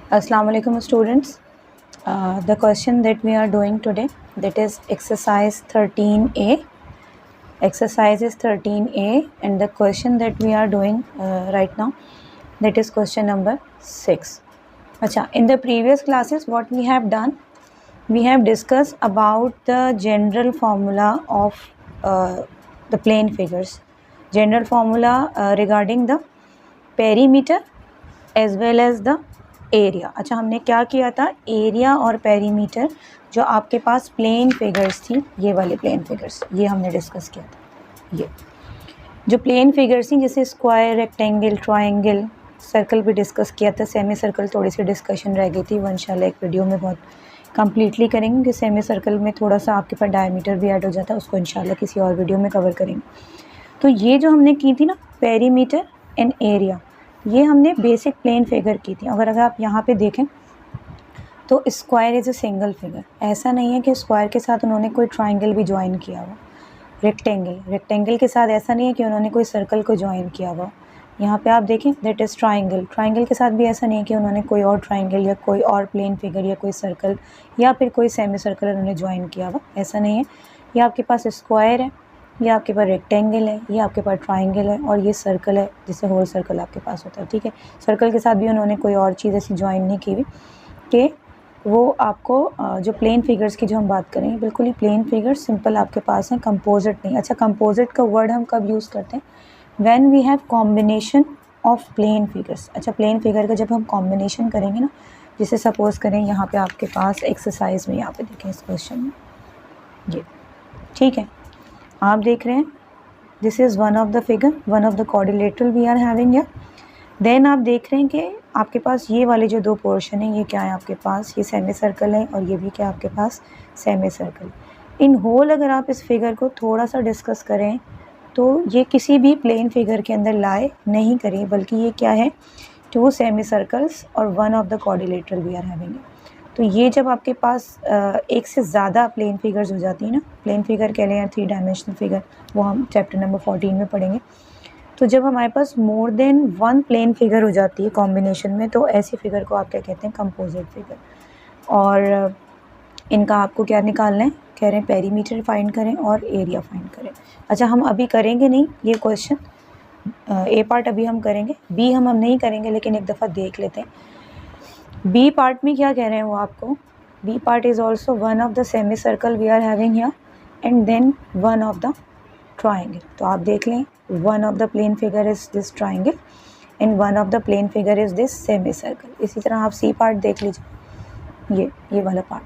Assalamu alaikum students. The question that we are doing today, that is exercise 13A. Exercise is 13A and the question that we are doing right now, that is question number 6. Acha, in the previous classes what we have done, we have discussed about the general formula of the plane figures. General formula regarding the perimeter as well as the area. अच्छा, हमने क्या किया था, area और perimeter जो आपके पास plane figures थी, ये वाले प्लेन फिगर्स, ये हमने डिस्कस किया था. ये जो प्लेन फिगर्स थी जैसे स्क्वायर, रेक्टेंगल, ट्रायंगल, सर्कल भी डिस्कस किया था. सेमी सर्कल थोड़ी सी डिस्कशन रह गई थी, वो इंशाल्लाह एक वीडियो में बहुत कंप्लीटली करेंगे कि सेमी सर्कल में थोड़ा सा आपके पास डायमीटर भी ऐड हो जाता है, उसको इंशाल्लाह किसी और वीडियो में कवर करेंगे. तो ये जो हमने की थी ना, पेरीमीटर एंड एरिया, ये हमने बेसिक प्लेन फिगर की थी. अगर आप यहाँ पे देखें तो square is a single figure. ऐसा नहीं है कि स्क्वायर के साथ उन्होंने कोई ट्रायंगल भी ज्वाइन किया हुआ. रेक्टेंगल के साथ ऐसा नहीं है कि उन्होंने कोई सर्कल को ज्वाइन किया हुआ. यहाँ पे आप देखें, दैट इज़ ट्रायंगल के साथ भी ऐसा नहीं है कि उन्होंने कोई और ट्रायंगल या कोई और प्लेन फिगर या कोई सर्कल या फिर कोई सेमी सर्कल उन्होंने ज्वाइन किया हुआ. ऐसा नहीं है. ये आपके पास स्क्वायर है, ये आपके पास रेक्टेंगल है, ये आपके पास ट्रायंगल है और ये सर्कल है जिससे होल सर्कल आपके पास होता है. ठीक है, सर्कल के साथ भी उन्होंने कोई और चीज़ ऐसी ज्वाइन नहीं की हुई कि वो आपको जो प्लेन फिगर्स की जो हम बात करेंगे, बिल्कुल ही प्लेन फिगर्स सिंपल आपके पास हैं, कंपोजिट नहीं. अच्छा, कंपोजिट का वर्ड हम कब यूज़ करते हैं, when we have combination of plane figures. अच्छा, प्लेन फिगर का जब हम कॉम्बिनेशन करेंगे ना, जैसे सपोज़ करें यहाँ पे आपके पास एक्सरसाइज में, यहाँ पे देखें इस क्वेश्चन में, ये ठीक है, आप देख रहे हैं, this is one of the figure, one of the quadrilateral we are having here. Then आप देख रहे हैं कि आपके पास ये वाले जो दो पोर्शन हैं, ये क्या है आपके पास, ये सेमी सर्कल है और ये भी क्या आपके पास सेमी सर्कल. इन होल अगर आप इस फिगर को थोड़ा सा डिस्कस करें तो ये किसी भी प्लेन फिगर के अंदर लाए नहीं करें, बल्कि ये क्या है, टू सेमी सर्कल्स और one of the quadrilateral we are having. तो ये जब आपके पास एक से ज़्यादा प्लेन फिगर्स हो जाती है ना, प्लेन फिगर कह लें या 3 डायमेंशनल फिगर, वो हम चैप्टर नंबर 14 में पढ़ेंगे. तो जब हमारे पास more than one plane figure हो जाती है कॉम्बिनेशन में, तो ऐसी फिगर को आप क्या कहते हैं, कंपोजिट फिगर. और इनका आपको क्या निकालना है, कह रहे हैं पेरीमीटर फाइंड करें और एरिया फाइंड करें. अच्छा, हम अभी करेंगे नहीं ये क्वेश्चन, ए पार्ट अभी हम करेंगे, बी हम नहीं करेंगे, लेकिन एक दफ़ा देख लेते हैं. बी पार्ट में क्या कह रहे हैं वो आपको, B part is also one of the semicircle we are having here and then one of the triangle. तो आप देख लें, one of the plane figure is this triangle and one of the plane figure is this semicircle. इसी तरह आप C part देख लीजिए, ये वाला पार्ट.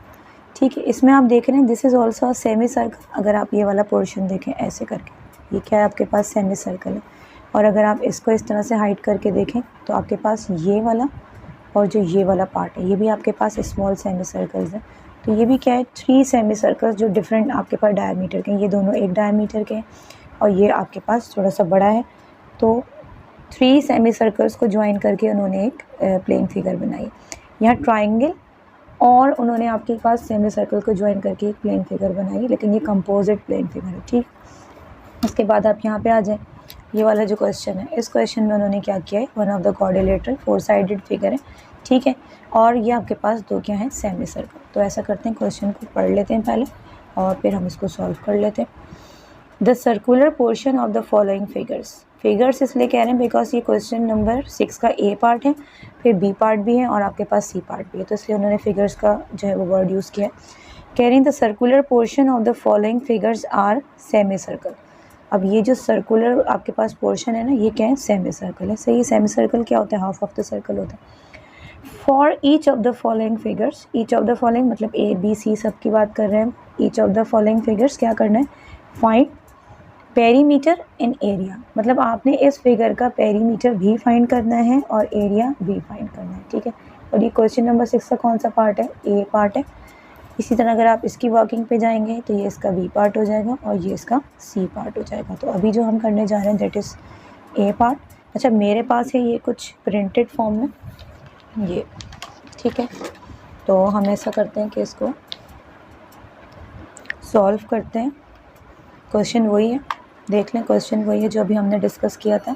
ठीक है, इसमें आप देख रहे हैं this is also a semi circle. अगर आप ये वाला पोर्शन देखें ऐसे करके, ये क्या है आपके पास, सेमी सर्कल है. और अगर आप इसको इस तरह से हाइड करके देखें तो आपके पास ये वाला और जो ये वाला पार्ट है, ये भी आपके पास स्मॉल सेमी सर्कल्स हैं. तो ये भी क्या है, 3 सेमी सर्कल्स जो डिफरेंट आपके पास डायमीटर के हैं. ये दोनों एक डायमीटर के हैं और ये आपके पास थोड़ा सा बड़ा है. तो 3 सेमी सर्कल्स को ज्वाइन करके उन्होंने एक प्लेन फिगर बनाई. यहाँ ट्राइंगल और उन्होंने आपके पास सेमी सर्कल को ज्वाइन करके एक प्लेन फिगर बनाई, लेकिन ये कंपोजिट प्लेन फिगर है. ठीक, उसके बाद आप यहाँ पे आ जाएँ, ये वाला जो क्वेश्चन है, इस क्वेश्चन में उन्होंने क्या किया है, one of the quadrilateral 4 sided figure है. ठीक है, और ये आपके पास दो क्या हैं, सेमी सर्कल. तो ऐसा करते हैं, क्वेश्चन को पढ़ लेते हैं पहले और फिर हम इसको सॉल्व कर लेते हैं. The circular portion of the following figures इसलिए कह रहे हैं बिकॉज ये क्वेश्चन नंबर 6 का ए पार्ट है, फिर बी पार्ट भी है और आपके पास सी पार्ट भी है, तो इसलिए उन्होंने फिगर्स का जो है वो वर्ड यूज़ किया है. कह रहे हैं the circular portion of the following figures are semicircle. अब ये जो सर्कुलर आपके पास पोर्शन है ना, ये क्या है, सेमी सर्कल है. सही, सेमी सर्कल क्या होता है, हाफ ऑफ द सर्कल होता है. For each of the following figures, each of the following मतलब ए बी सी सब की बात कर रहे हैं. Each of the following figures क्या करना है, फाइंड पेरीमीटर एंड एरिया. मतलब आपने इस फिगर का पेरीमीटर भी फाइंड करना है और एरिया भी फाइंड करना है. ठीक है, और ये क्वेश्चन नंबर 6 का कौन सा पार्ट है, ए पार्ट है. इसी तरह अगर आप इसकी वर्किंग पे जाएंगे तो ये इसका बी पार्ट हो जाएगा और ये इसका सी पार्ट हो जाएगा. तो अभी जो हम करने जा रहे हैं दैट इज़ ए पार्ट. अच्छा, मेरे पास है ये कुछ प्रिंटेड फॉर्म में ये. ठीक है, तो हम ऐसा करते हैं कि इसको सॉल्व करते हैं. क्वेश्चन वही है, देख लें, क्वेश्चन वही है जो अभी हमने डिस्कस किया था.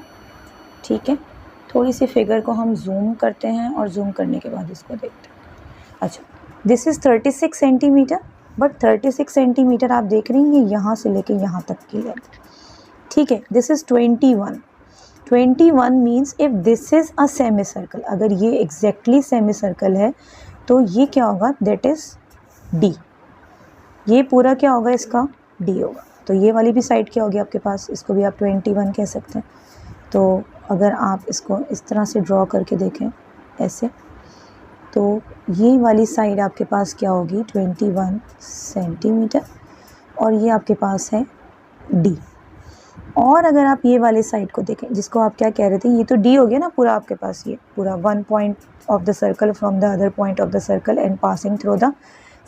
ठीक है, थोड़ी सी फिगर को हम जूम करते हैं और जूम करने के बाद इसको देखते हैं। अच्छा, this is 36 centimetre, but 36 centimetre आप देख रही हैं यहाँ से लेके यहाँ तक की लेंथ, ठीक है। This is 21 means if this is a semi circle, अगर ये एग्जैक्टली सेमी सर्कल है तो ये क्या होगा, दैट इज़ डी। ये पूरा क्या होगा, इसका डी होगा। तो ये वाली भी साइड क्या होगी आपके पास, इसको भी आप 21 कह सकते हैं। तो अगर आप इसको इस तरह से ड्रॉ करके देखें ऐसे, तो ये वाली साइड आपके पास क्या होगी, 21 सेंटीमीटर, और ये आपके पास है डी। और अगर आप ये वाले साइड को देखें, जिसको आप क्या कह रहे थे, ये तो डी हो गया ना पूरा आपके पास, ये पूरा 1 point of the circle from the other point of the circle and passing through the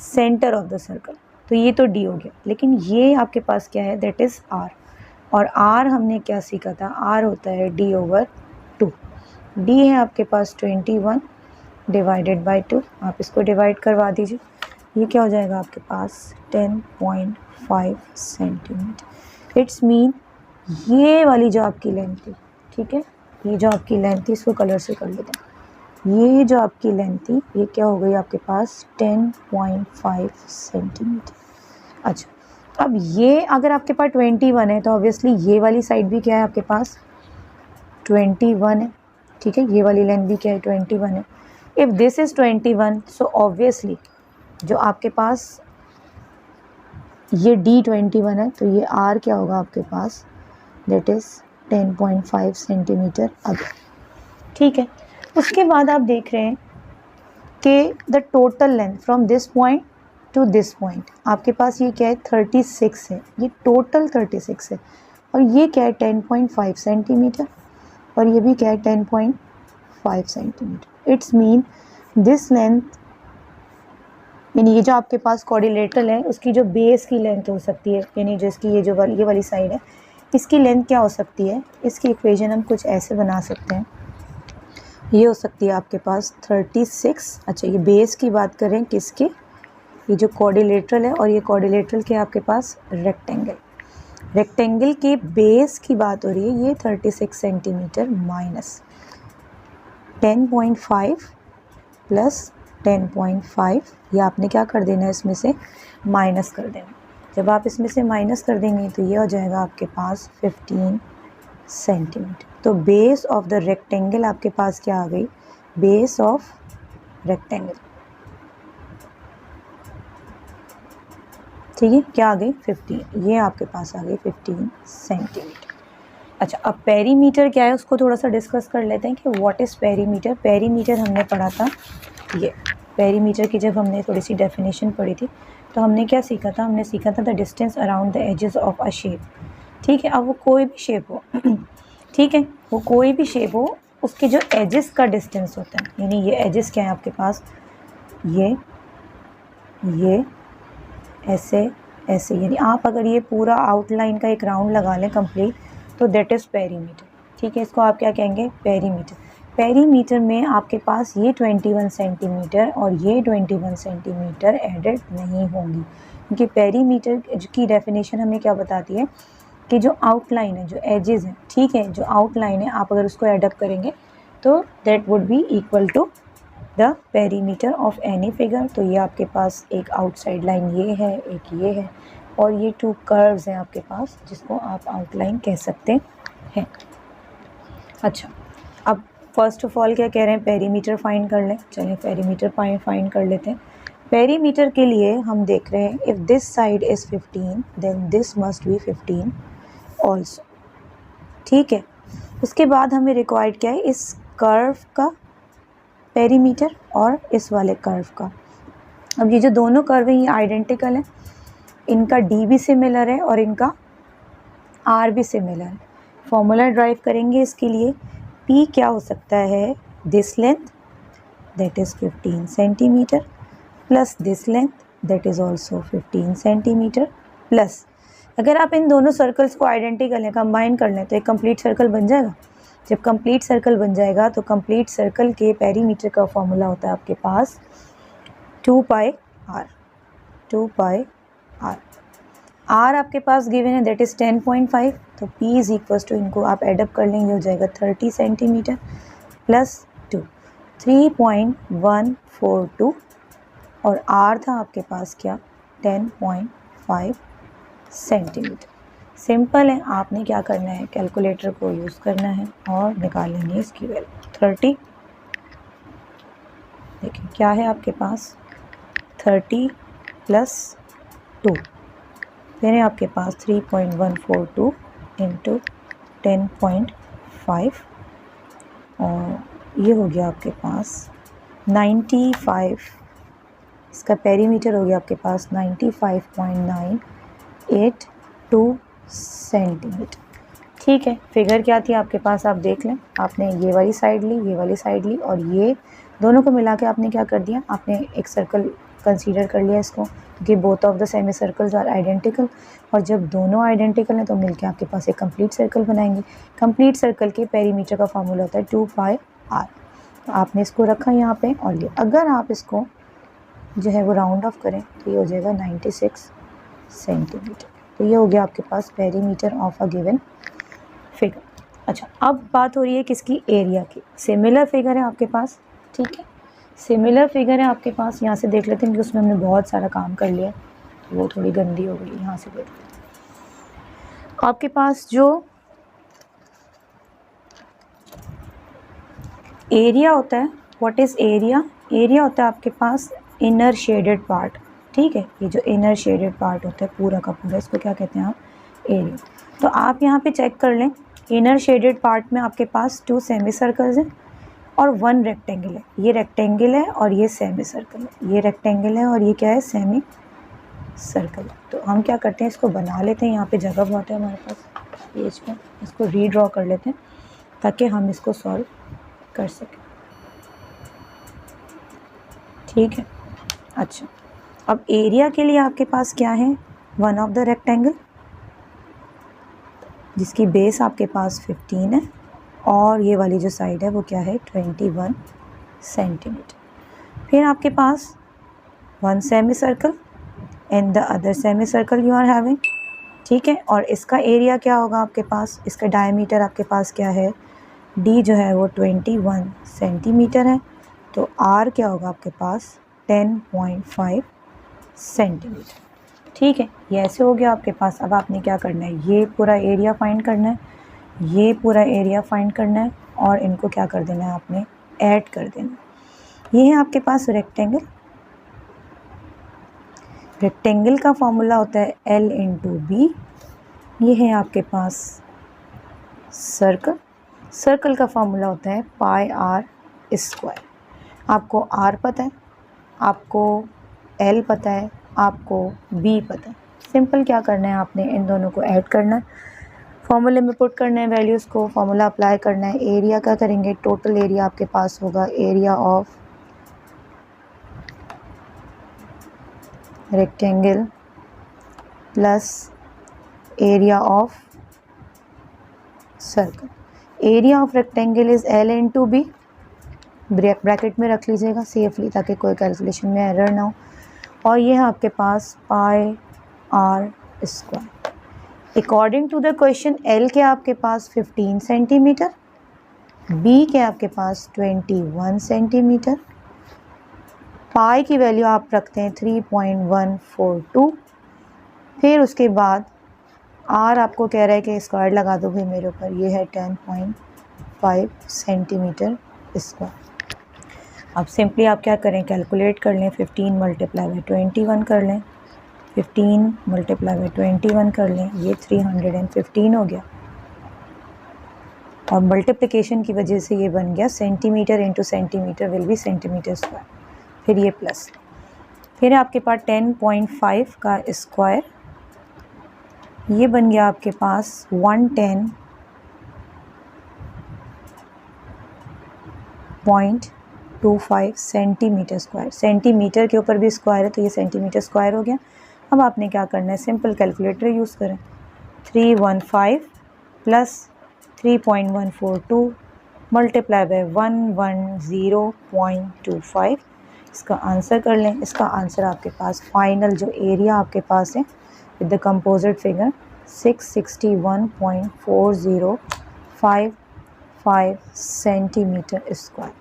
centre of the circle, तो ये तो डी हो गया। लेकिन ये आपके पास क्या है, दैट इज़ आर, और आर हमने क्या सीखा था, आर होता है d/2। डी है आपके पास 21 डिवाइडेड बाई 2, आप इसको डिवाइड करवा दीजिए, ये क्या हो जाएगा आपके पास 10.5 सेंटीमीटर। इट्स मीन ये वाली जो आपकी लेंथ थी, ठीक है, ये जो आपकी लेंथ थी, इसको कलर से कर लेते हैं, ये जो आपकी लेंथ थी ये क्या हो गई आपके पास 10.5 सेंटीमीटर। अच्छा, अब ये अगर आपके पास 21 है तो ऑब्वियसली ये वाली साइड भी क्या है आपके पास 21 है, ठीक है, ये वाली लेंथ भी क्या है 21 है। If this is 21, so obviously जो आपके पास ये D21 है, तो ये R क्या होगा आपके पास, दैट इज़ 10.5 सेंटीमीटर अगर, ठीक है। उसके बाद आप देख रहे हैं कि the total length from this point two this point आपके पास ये क्या है 36 है, ये टोटल 36 है, और ये क्या है 10.5 सेंटीमीटर, और ये भी क्या है 10.5 centimetre. It's mean this length, यानी ये जो आपके पास कोऑर्डिनेटर है उसकी जो बेस की लेंथ हो सकती है, यानी जो इसकी ये वाली साइड है, इसकी लेंथ क्या हो सकती है, इसकी इक्वेशन हम कुछ ऐसे बना सकते हैं, ये हो सकती है आपके पास 36। अच्छा, ये बेस की बात करें किसके, ये जो कोऑर्डिनेटर है, और ये कोऑर्डिनेटर के आपके पास रेक्टेंगल के बेस की बात हो रही है, ये 36 सेंटीमीटर माइनस 10.5 प्लस 10.5, ये आपने क्या कर देना है, इसमें से माइनस कर देना। जब आप इसमें से माइनस कर देंगे तो ये हो जाएगा आपके पास 15 सेंटीमीटर। तो बेस ऑफ द रेक्टेंगल आपके पास क्या आ गई, बेस ऑफ रेक्टेंगल, ठीक है, क्या आ गई 15, ये आपके पास आ गई 15 सेंटीमीटर। अच्छा, अब पेरीमीटर क्या है उसको थोड़ा सा डिस्कस कर लेते हैं कि व्हाट इज़ पेरीमीटर। पेरीमीटर हमने पढ़ा था, ये पेरीमीटर की जब हमने थोड़ी सी डेफिनेशन पढ़ी थी तो हमने क्या सीखा था, हमने सीखा था the distance around the edges of a shape, ठीक है। अब वो कोई भी शेप हो ठीक है, वो कोई भी शेप हो, उसके जो एजेस का डिस्टेंस होता है, यानी ये एजेस क्या है आपके पास, ये ऐसे ऐसे, यानी आप अगर ये पूरा आउटलाइन का एक राउंड लगा लें कंप्लीट, तो दैट इज़ पेरीमीटर, ठीक है। इसको आप क्या कहेंगे, पेरीमीटर। पेरीमीटर में आपके पास ये 21 सेंटीमीटर और ये 21 सेंटीमीटर एडेड नहीं होंगी, क्योंकि पेरीमीटर की डेफिनेशन हमें क्या बताती है कि जो आउटलाइन है, जो एजेस हैं, ठीक है, जो आउटलाइन है, आप अगर उसको एडअप करेंगे तो that would be equal to the perimeter of any figure. तो ये आपके पास एक आउटसाइड लाइन ये है, एक ये है, और ये 2 कर्व्स हैं आपके पास जिसको आप आउटलाइन कह सकते हैं। अच्छा, अब फर्स्ट ऑफ ऑल क्या कह रहे हैं, पेरीमीटर फाइंड कर लें। चलिए पेरीमीटर फाइंड कर लेते हैं। पेरीमीटर के लिए हम देख रहे हैं, if this side is 15 then this must be 15 also, ठीक है। उसके बाद हमें रिक्वायर्ड क्या है, इस कर्व का पेरीमीटर और इस वाले कर्व का। अब ये जो दोनों कर्व हैं ये आइडेंटिकल हैं, इनका डी भी सिमिलर है और इनका आर भी सिमिलर है। फॉर्मूला ड्राइव करेंगे इसके लिए, पी क्या हो सकता है, this length that is 15 centimetre plus this length that is also 15 centimetre plus, अगर आप इन दोनों सर्कल्स को आइडेंटिकल हैं कंबाइन कर लें तो एक कंप्लीट सर्कल बन जाएगा। जब कंप्लीट सर्कल बन जाएगा तो कंप्लीट सर्कल के पेरीमीटर का फॉर्मूला होता है आपके पास 2 पाई आर। आर आपके पास गिवन है दैट इज़ 10.5, तो P इज़ इक्वल्स टू, इनको आप एडअप कर लेंगे हो जाएगा 30 सेंटीमीटर प्लस 2, 3.142 और R था आपके पास क्या 10.5 सेंटीमीटर। सिंपल है, आपने क्या करना है कैलकुलेटर को यूज़ करना है और निकालेंगे इसकी वैल्यू 30। देखिए क्या है आपके पास 30 प्लस 2, फिर है आपके पास 3.142 इंटू 10.5 और ये हो गया आपके पास 95, इसका पेरीमीटर हो गया आपके पास 95.982 सेंटीमीटर। ठीक है, फिगर क्या थी आपके पास आप देख लें, आपने ये वाली साइड ली, ये वाली साइड ली और ये दोनों को मिला के आपने क्या कर दिया, आपने एक सर्कल कंसीडर कर लिया इसको, क्योंकि both of the semicircles are identical और जब दोनों आइडेंटिकल हैं तो मिलके आपके पास एक कंप्लीट सर्कल बनाएंगे। कंप्लीट सर्कल के पेरीमीटर का फॉर्मूला होता है 2πr। तो आपने इसको रखा यहाँ पे और ये अगर आप इसको जो है वो राउंड ऑफ करें तो ये हो जाएगा 96 सेंटीमीटर। तो ये हो गया आपके पास perimeter of a given figure. अच्छा, अब बात हो रही है किसकी, एरिया की। सिमिलर फिगर है आपके पास, ठीक है, सिमिलर फिगर है आपके पास। यहाँ से देख लेते हैं कि उसमें हमने बहुत सारा काम कर लिया, तो वो थोड़ी गंदी हो गई। यहाँ से देख लेते हैं आपके पास जो एरिया होता है, व्हाट इज़ एरिया, एरिया होता है आपके पास इनर शेडेड पार्ट। ठीक है, ये जो इनर शेडेड पार्ट होता है पूरा का पूरा, इसको क्या कहते हैं आप, एरिया। तो आप यहाँ पे चेक कर लें, इनर शेडेड पार्ट में आपके पास 2 सेमी सर्कल्स हैं और 1 रेक्टेंगल है। ये रेक्टेंगल है और ये सेमी सर्कल है, ये रेक्टेंगल है और ये क्या है, सेमी सर्कल। तो हम क्या करते हैं, इसको बना लेते हैं, यहाँ पे जगह बहुत है हमारे पास पेज पे, इसको रीड्रॉ कर लेते हैं ताकि हम इसको सॉल्व कर सकें। ठीक है, अच्छा, अब एरिया के लिए आपके पास क्या है, 1 ऑफ द रेक्टेंगल जिसकी बेस आपके पास 15 है और ये वाली जो साइड है वो क्या है 21 सेंटीमीटर। फिर आपके पास 1 semicircle and the other semicircle you are having. ठीक है, और इसका एरिया क्या होगा आपके पास, इसका डायमीटर आपके पास क्या है, डी जो है वो 21 सेंटीमीटर है, तो आर क्या होगा आपके पास 10.5 सेंटीमीटर। ठीक है, ये ऐसे हो गया आपके पास। अब आपने क्या करना है, ये पूरा एरिया फाइंड करना है, ये पूरा एरिया फाइंड करना है और इनको क्या कर देना है, आपने ऐड कर देना है। ये है आपके पास रेक्टेंगल, रेक्टेंगल का फॉर्मूला होता है L इंटू बी। ये है आपके पास सर्कल, सर्कल का फॉर्मूला होता है पाई आर स्क्वायर। आपको R पता है, आपको L पता है, आपको B पता है। सिंपल क्या करना है, आपने इन दोनों को ऐड करना है, फॉर्मूले में पुट करना है वैल्यूज़ को, फॉर्मूला अप्लाई करना है। एरिया क्या करेंगे, टोटल एरिया आपके पास होगा area of rectangle plus area of circle. Area of rectangle is L into B, bracket में रख लीजिएगा सेफली ताकि कोई कैलकुलेशन में एरर ना हो। और ये है आपके पास pi r square. According to the question L के आपके पास 15 सेंटीमीटर, B के आपके पास 21 सेंटीमीटर, पाई की वैल्यू आप रखते हैं 3.142। फिर उसके बाद R आपको कह रहा है कि स्क्वायर लगा दो भाई मेरे ऊपर, ये है 10.5 सेंटीमीटर स्क्वायर। अब सिंपली आप क्या करें, कैलकुलेट कर लें, 15 मल्टीप्लाई बाई 21 कर लें, 15 मल्टीप्लाई बाई 21 कर लें, ये 315 हो गया और मल्टीप्लिकेशन की वजह से ये बन गया centimetre into centimetre will be centimetre square. फिर ये प्लस, फिर आपके पास 10.5 का स्क्वायर, ये बन गया आपके पास 110.25 सेंटीमीटर स्क्वायर। सेंटीमीटर के ऊपर भी स्क्वायर है तो ये सेंटीमीटर स्क्वायर हो गया। अब आपने क्या करना है, सिंपल कैलकुलेटर यूज़ करें, 315 प्लस 3.142 मल्टीप्लाई बाय 110.25, इसका आंसर कर लें। इसका आंसर आपके पास फाइनल जो एरिया आपके पास है with the composite figure 661.4055 5 centimetre square.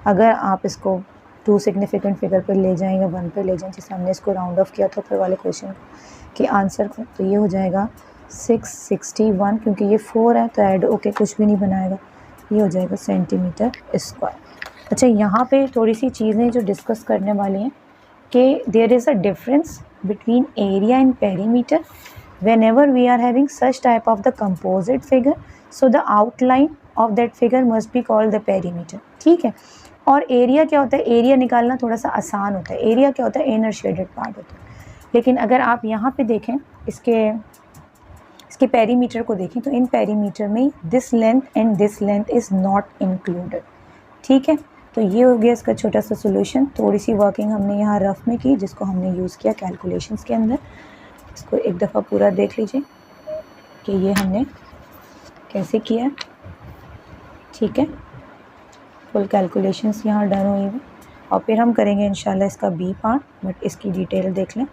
अगर आप इसको 2 सिग्निफिकेंट फिगर पर ले जाएं या 1 पे ले जाएं, जैसे हमने इसको राउंड ऑफ किया था ऊपर वाले क्वेश्चन के आंसर को, तो ये हो जाएगा 661, क्योंकि ये 4 है तो ऐड ओके कुछ भी नहीं बनाएगा, ये हो जाएगा सेंटीमीटर स्क्वायर। अच्छा, यहाँ पे थोड़ी सी चीज़ें जो डिस्कस करने वाली हैं कि there is a difference between area and perimeter whenever we are having such type of the composite figure, so the outline of that figure must be called the perimeter। ठीक है, और एरिया क्या होता है, एरिया निकालना थोड़ा सा आसान होता है। एरिया क्या होता है, इनर शेडेड पार्ट होता है। लेकिन अगर आप यहाँ पे देखें इसके पेरीमीटर को देखें, तो इन पेरीमीटर में this length and this length is not included. ठीक है, तो ये हो गया इसका छोटा सा सोल्यूशन। थोड़ी सी वर्किंग हमने यहाँ रफ में की, जिसको हमने यूज़ किया कैलकुलेशंस के अंदर। इसको एक दफ़ा पूरा देख लीजिए कि ये हमने कैसे किया। ठीक है, फुल कैलकुलेशंस यहाँ डन हुई हुई, और फिर हम करेंगे इंशाल्लाह इसका बी पार्ट। बट इसकी डिटेल देख लें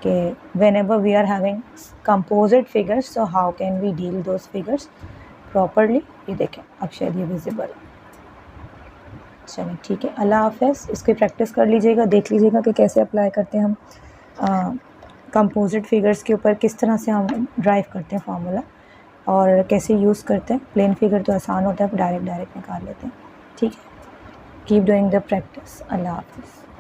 कि whenever we are having composite figures, so how can we deal those figures properly। ये देखें, अब शायद ये विजिबल है। चलिए ठीक है, अल्लाह हाफ़िज़। इसकी प्रैक्टिस कर लीजिएगा, देख लीजिएगा कि कैसे अप्लाई करते हैं हम कंपोजिट फिगर्स के ऊपर, किस तरह से हम ड्राइव करते हैं फार्मूला और कैसे यूज़ करते हैं। प्लेन फिगर तो आसान होता है, डायरेक्ट निकाल लेते हैं। ठीक है, कीप डूइंग द प्रैक्टिस। अल्लाह हाफ़िज़।